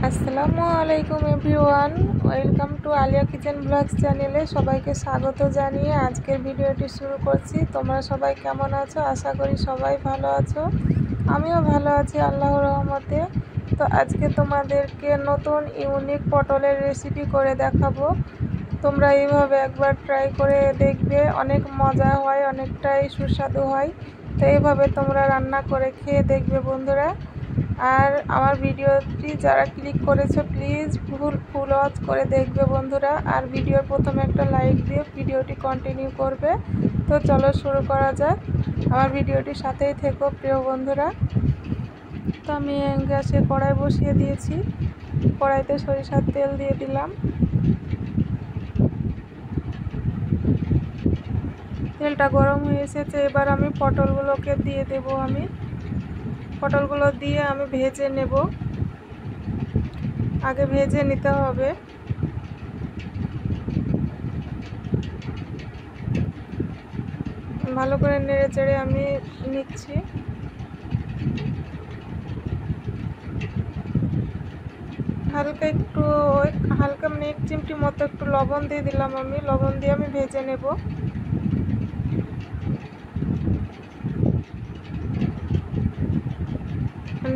আসসালামু আলাইকুম everyone, welcome to Alia kitchen blogs চ্যানেলে সবাইকে স্বাগত জানিয়ে আজকের ভিডিওটি শুরু করছি। তোমরা সবাই কেমন আছো? আশা করি সবাই ভালো আছো। আমিও ভালো আছি আল্লাহর রহমতে। তো আজকে তোমাদেরকে নতুন ইউনিক পটলের রেসিপি করে দেখাবো। তোমরা এইভাবে একবার ট্রাই করে দেখবে, অনেক মজা হয়, অনেকটাই সুস্বাদু হয়। তো এইভাবে তোমরা রান্না করে খেয়ে দেখবে বন্ধুরা। আর আমার ভিডিওটি যারা ক্লিক করেছে প্লিজ ফুল ওয়াচ করে দেখবে বন্ধুরা। আর ভিডিওর প্রথমে একটা লাইক দিয়ে ভিডিওটি কন্টিনিউ করবে। তো চলো শুরু করা যাক, আমার ভিডিওটির সাথেই থেকো প্রিয় বন্ধুরা। তো আমি গ্যাসে কড়াই বসিয়ে দিয়েছি, কড়াইতে সরিষার তেল দিয়ে দিলাম। তেলটা গরম হয়ে এসেছে, এবার আমি পটলগুলোকে দিয়ে দেব। পটলগুলো দিয়ে আমি ভেজে নেব, আগে ভেজে নিতে হবে। ভালো করে নেড়ে চেড়ে আমি নিচ্ছি। হালকা মানে 1 চিমটি মতো একটু লবণ দিয়ে দিলাম। আমি লবণ দিয়ে আমি ভেজে নেব।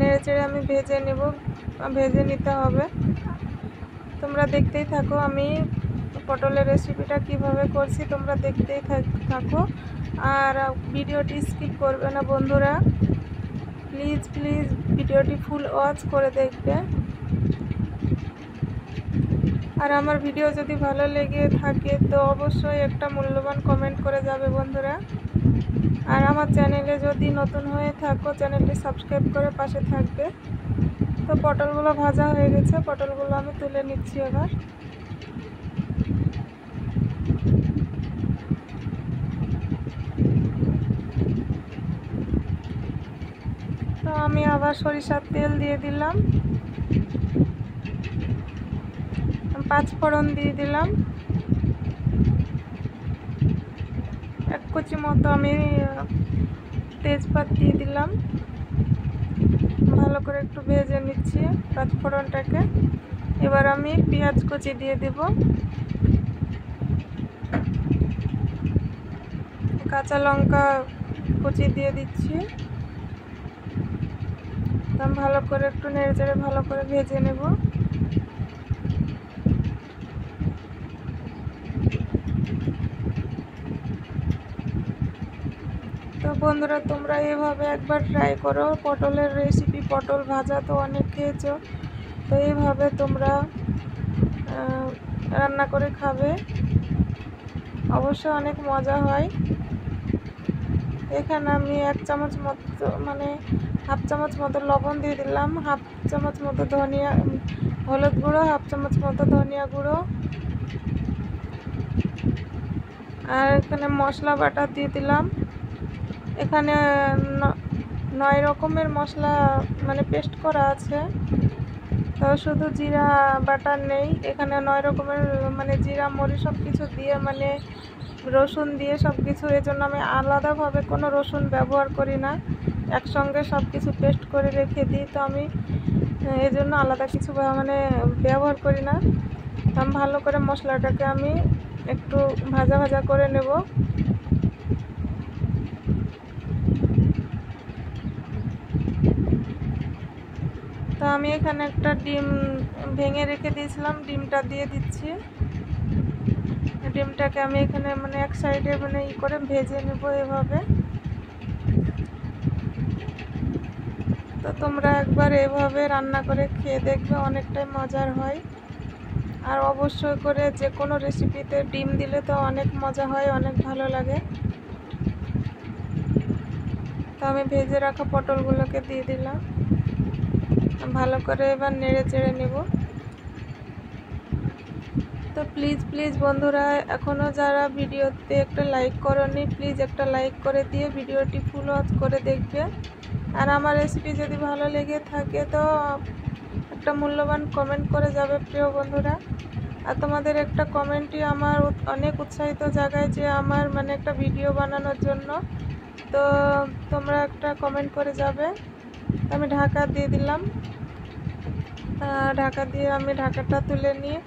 নেড়ে চেড়ে আমি ভেজে নিতে হবে। তোমরা দেখতেই থাকো আমি পটলের রেসিপিটা কিভাবে করছি, তোমরা দেখতেই থাকো। আর ভিডিওটি স্কিপ করবে না বন্ধুরা, প্লিজ ভিডিওটি ফুল ওয়াচ করে দেখবে। আর আমার ভিডিও যদি ভালো লেগে থাকে তো অবশ্যই একটা মূল্যবান কমেন্ট করে যাবে বন্ধুরা। আর আমার চ্যানেলে যদি নতুন হয়ে থাকো চ্যানেলটি সাবস্ক্রাইব করে পাশে থাকবে। তো পটলগুলো ভাজা হয়ে গেছে, পটলগুলো আমি তুলে নিচ্ছি এবার। তো আমি আবার সরিষার তেল দিয়ে দিলাম, 5 ফোড়ন দিয়ে দিলাম, 1 কুচি মতো আমি তেজপাত দিয়ে দিলাম। ভালো করে একটু ভেজে নিচ্ছি 5 ফোড়নটাকে। এবার আমি পেঁয়াজ কুচি দিয়ে দেব, কাঁচা লঙ্কা কুচি দিয়ে দিচ্ছি। ভালো করে একটু নেড়ে চেড়ে ভালো করে ভেজে নেব। তো বন্ধুরা তোমরা এভাবে একবার ট্রাই করো পটলের রেসিপি। পটল ভাজা তো অনেক খেয়েছো, তো এইভাবে তোমরা রান্না করে খাবে, অবশ্যই অনেক মজা হয়। এখানে আমি 1 চামচ মতো মানে হাফ চামচ মতো লবণ দিয়ে দিলাম, হাফ চামচ মতো হলুদ গুঁড়ো, হাফ চামচ মতো ধনিয়া গুঁড়ো। আর এখানে মশলা বাটা দিয়ে দিলাম। এখানে 9 রকমের মশলা মানে পেস্ট করা আছে, তো শুধু জিরা বাটার নেই, এখানে 9 রকমের মানে জিরা মরিচ সব কিছু দিয়ে মানে রসুন দিয়ে সব কিছু। এই জন্য আমি আলাদাভাবে কোনো রসুন ব্যবহার করি না, একসঙ্গে সব কিছু পেস্ট করে রেখে দিই। তো আমি এই জন্য আলাদা কিছু মানে ব্যবহার করি না। আমি ভালো করে মশলাটাকে আমি একটু ভাজা করে নেব। তো আমি এখানে একটা ডিম ভেঙে রেখে দিয়েছিলাম, ডিমটা দিয়ে দিচ্ছি। ডিমটাকে আমি এখানে মানে এক সাইডে মানে করে ভেজে নেব এভাবে। তো তোমরা একবার এভাবে রান্না করে খেয়ে দেখবে, অনেকটাই মজার হয়। আর অবশ্যই করে যে কোনো রেসিপিতে ডিম দিলে তো অনেক মজা হয়, অনেক ভালো লাগে। তো আমি ভেজে রাখা পটলগুলোকে দিয়ে দিলাম, ভালো করে এবার নেড়ে চেড়ে নেব। তো প্লিজ বন্ধুরা এখনও যারা ভিডিওতে একটা লাইক করোনি প্লিজ একটা লাইক করে দিয়ে ভিডিওটি ফুল ওয়াচ করে দেখবে। আর আমার রেসিপি যদি ভালো লেগে থাকে তো একটা মূল্যবান কমেন্ট করে যাবে প্রিয় বন্ধুরা। আর তোমাদের একটা কমেন্টই আমার অনেক উৎসাহিত জাগায় যে আমার মানে একটা ভিডিও বানানোর জন্য। তো তোমরা একটা কমেন্ট করে যাবে। আমি ঢাকা দিয়ে দিলাম। ঢাকা দিয়ে আমি ঢাকাটা তুলে নিয়ে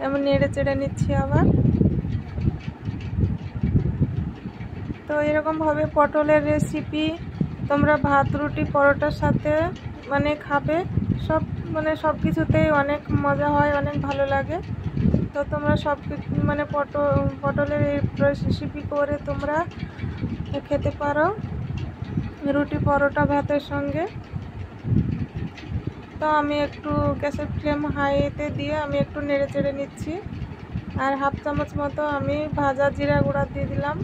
আমি নেড়ে চেড়ে নিচ্ছি আবার। তো এরকমভাবে পটলের রেসিপি তোমরা ভাত, রুটি, পরোটার সাথে মানে খাবে, সব কিছুতেই অনেক মজা হয়, অনেক ভালো লাগে। তো তোমরা সব মানে পটলের এই রেসিপি করে তোমরা খেতে পারো রুটি, পরোটা, ভাতের সঙ্গে। তো আমি একটু গ্যাসের ফ্লেম হাইতে দিয়ে আমি একটু নেড়ে চেড়ে নিচ্ছি। আর হাফ চামচ মতো আমি ভাজা জিরা গুঁড়া দিয়ে দিলাম।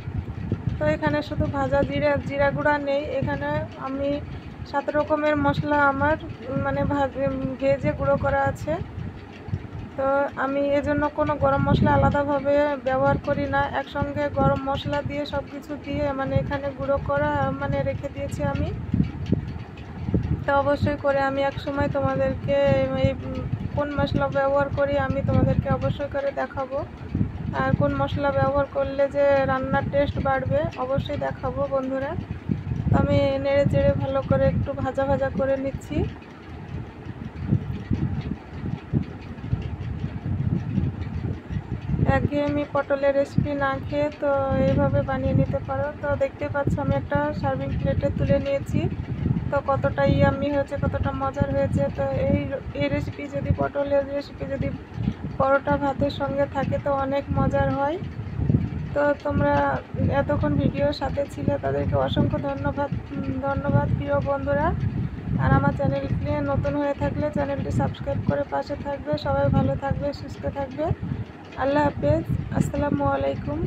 তো এখানে শুধু ভাজা জিরা গুঁড়া নেই, এখানে আমি 7 রকমের মশলা আমার মানে ভেজে গুঁড়ো করা আছে। তো আমি এজন্য কোনো গরম মশলা আলাদাভাবে ব্যবহার করি না, একসঙ্গে গরম মশলা দিয়ে সব কিছু দিয়ে মানে এখানে গুঁড়ো করা মানে রেখে দিয়েছি আমি। তো অবশ্যই করে আমি এক সময় তোমাদেরকে এই কোন মশলা ব্যবহার করি আমি তোমাদেরকে অবশ্যই করে দেখাবো। আর কোন মশলা ব্যবহার করলে যে রান্নার টেস্ট বাড়বে অবশ্যই দেখাবো বন্ধুরা। তো আমি নেড়ে চেড়ে ভালো করে একটু ভাজা ভাজা করে নিচ্ছি। একঘেয়েমি পটলের রেসিপি না খেয়ে তো এইভাবে বানিয়ে নিতে পারো। তো দেখতে পাচ্ছ আমি একটা সার্ভিং প্লেটে তুলে নিয়েছি। তো কতটা ইয়াম্মি হয়েছে, কতটা মজার হয়েছে। তো এই রেসিপি যদি পটলের রেসিপি যদি পরোটা ভাতের সঙ্গে থাকে তো অনেক মজার হয়। তো তোমরা এতক্ষণ ভিডিওর সাথে ছিলে তাদেরকে অসংখ্য ধন্যবাদ প্রিয় বন্ধুরা। আর আমার চ্যানেলটি নতুন হয়ে থাকলে চ্যানেলটি সাবস্ক্রাইব করে পাশে থাকবে। সবাই ভালো থাকবে, সুস্থ থাকবে। আল্লাহ হাফেজ, আসসালামু আলাইকুম।